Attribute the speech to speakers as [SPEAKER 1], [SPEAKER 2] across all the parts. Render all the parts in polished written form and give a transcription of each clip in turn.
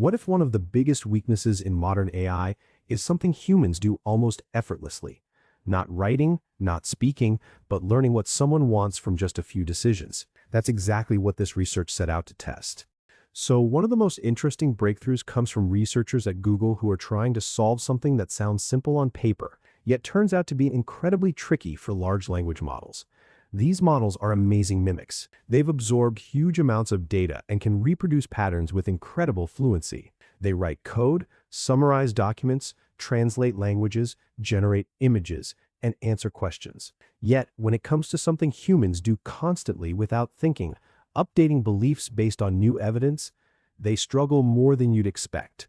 [SPEAKER 1] What if one of the biggest weaknesses in modern AI is something humans do almost effortlessly? Not writing, not speaking, but learning what someone wants from just a few decisions. That's exactly what this research set out to test. So one of the most interesting breakthroughs comes from researchers at Google who are trying to solve something that sounds simple on paper, yet turns out to be incredibly tricky for large language models. These models are amazing mimics. They've absorbed huge amounts of data and can reproduce patterns with incredible fluency. They write code, summarize documents, translate languages, generate images, and answer questions. Yet, when it comes to something humans do constantly without thinking, updating beliefs based on new evidence, they struggle more than you'd expect.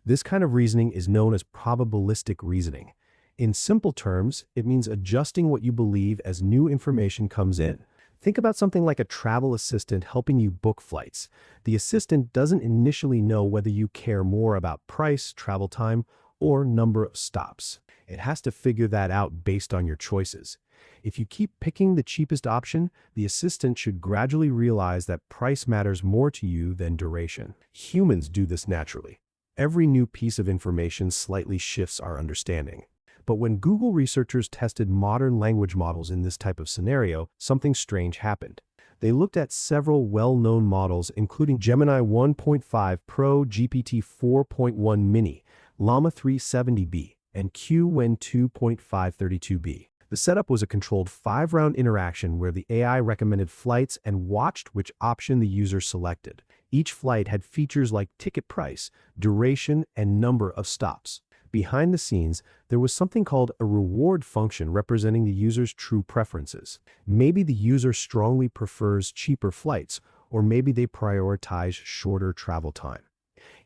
[SPEAKER 1] This kind of reasoning is known as probabilistic reasoning. In simple terms, it means adjusting what you believe as new information comes in. Think about something like a travel assistant helping you book flights. The assistant doesn't initially know whether you care more about price, travel time, or number of stops. It has to figure that out based on your choices. If you keep picking the cheapest option, the assistant should gradually realize that price matters more to you than duration. Humans do this naturally. Every new piece of information slightly shifts our understanding. But when Google researchers tested modern language models in this type of scenario, something strange happened. They looked at several well-known models, including Gemini 1.5 Pro, GPT 4.1 Mini, Llama 370B, and Qwen 2.532B. The setup was a controlled 5-round interaction where the AI recommended flights and watched which option the user selected. Each flight had features like ticket price, duration, and number of stops. Behind the scenes, there was something called a reward function representing the user's true preferences. Maybe the user strongly prefers cheaper flights, or maybe they prioritize shorter travel time.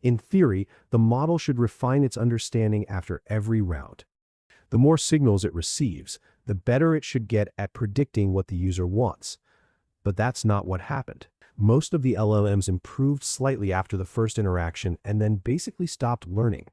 [SPEAKER 1] In theory, the model should refine its understanding after every round. The more signals it receives, the better it should get at predicting what the user wants. But that's not what happened. Most of the LLMs improved slightly after the first interaction and then basically stopped learning.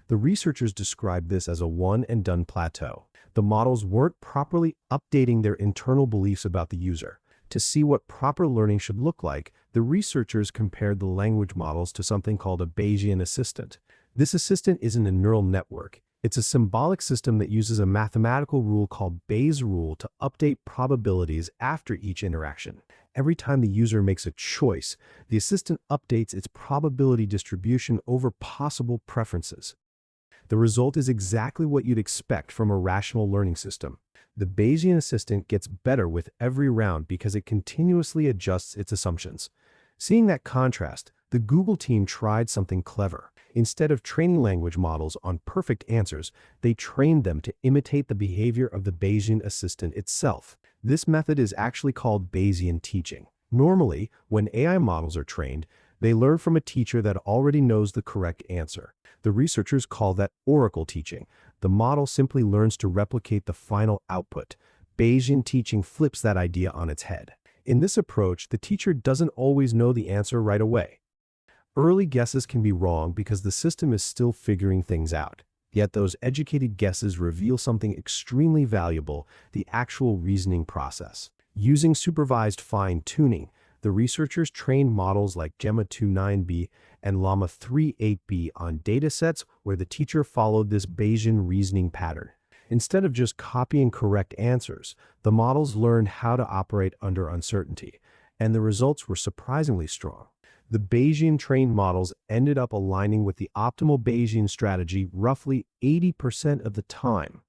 [SPEAKER 1] The researchers described this as a one-and-done plateau. The models weren't properly updating their internal beliefs about the user. To see what proper learning should look like, the researchers compared the language models to something called a Bayesian assistant. This assistant isn't a neural network. It's a symbolic system that uses a mathematical rule called Bayes' rule to update probabilities after each interaction. Every time the user makes a choice, the assistant updates its probability distribution over possible preferences. The result is exactly what you'd expect from a rational learning system. The Bayesian assistant gets better with every round because it continuously adjusts its assumptions. Seeing that contrast, the Google team tried something clever. Instead of training language models on perfect answers, they trained them to imitate the behavior of the Bayesian assistant itself. This method is actually called Bayesian teaching. Normally, when AI models are trained, they learn from a teacher that already knows the correct answer. The researchers call that oracle teaching. The model simply learns to replicate the final output. Bayesian teaching flips that idea on its head. In this approach, the teacher doesn't always know the answer right away. Early guesses can be wrong because the system is still figuring things out. Yet those educated guesses reveal something extremely valuable, the actual reasoning process. Using supervised fine-tuning, the researchers trained models like Gemma 2.9b and Llama 3.8b on datasets where the teacher followed this Bayesian reasoning pattern. Instead of just copying correct answers, the models learned how to operate under uncertainty, and the results were surprisingly strong. The Bayesian-trained models ended up aligning with the optimal Bayesian strategy roughly 80% of the time.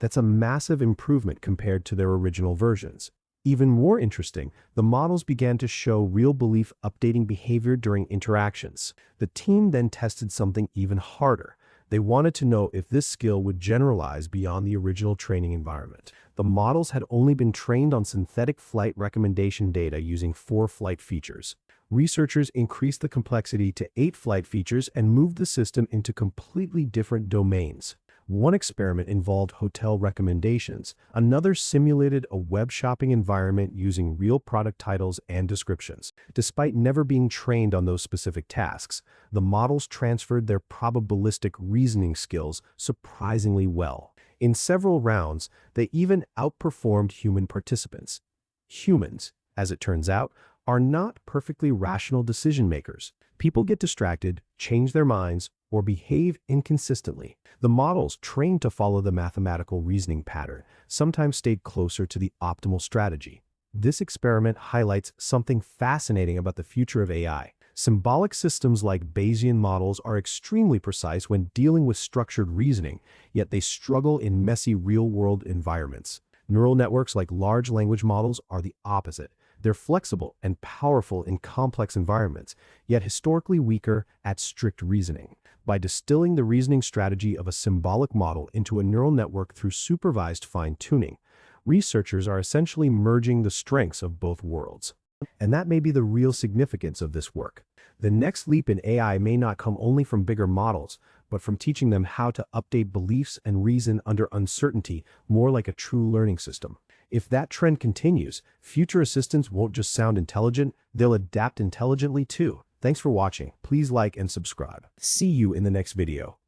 [SPEAKER 1] That's a massive improvement compared to their original versions. Even more interesting, the models began to show real belief updating behavior during interactions. The team then tested something even harder. They wanted to know if this skill would generalize beyond the original training environment. The models had only been trained on synthetic flight recommendation data using 4 flight features. Researchers increased the complexity to 8 flight features and moved the system into completely different domains. One experiment involved hotel recommendations. Another simulated a web shopping environment using real product titles and descriptions. Despite never being trained on those specific tasks, the models transferred their probabilistic reasoning skills surprisingly well. In several rounds, they even outperformed human participants. Humans, as it turns out, are not perfectly rational decision makers. People get distracted, change their minds, or behave inconsistently. The models trained to follow the mathematical reasoning pattern sometimes stayed closer to the optimal strategy. This experiment highlights something fascinating about the future of AI. Symbolic systems like Bayesian models are extremely precise when dealing with structured reasoning, yet they struggle in messy real-world environments. Neural networks like large language models are the opposite. They're flexible and powerful in complex environments, yet historically weaker at strict reasoning. By distilling the reasoning strategy of a symbolic model into a neural network through supervised fine-tuning, researchers are essentially merging the strengths of both worlds. And that may be the real significance of this work. The next leap in AI may not come only from bigger models, but from teaching them how to update beliefs and reason under uncertainty, more like a true learning system. If that trend continues, future assistants won't just sound intelligent, they'll adapt intelligently too. Thanks for watching. Please like and subscribe. See you in the next video.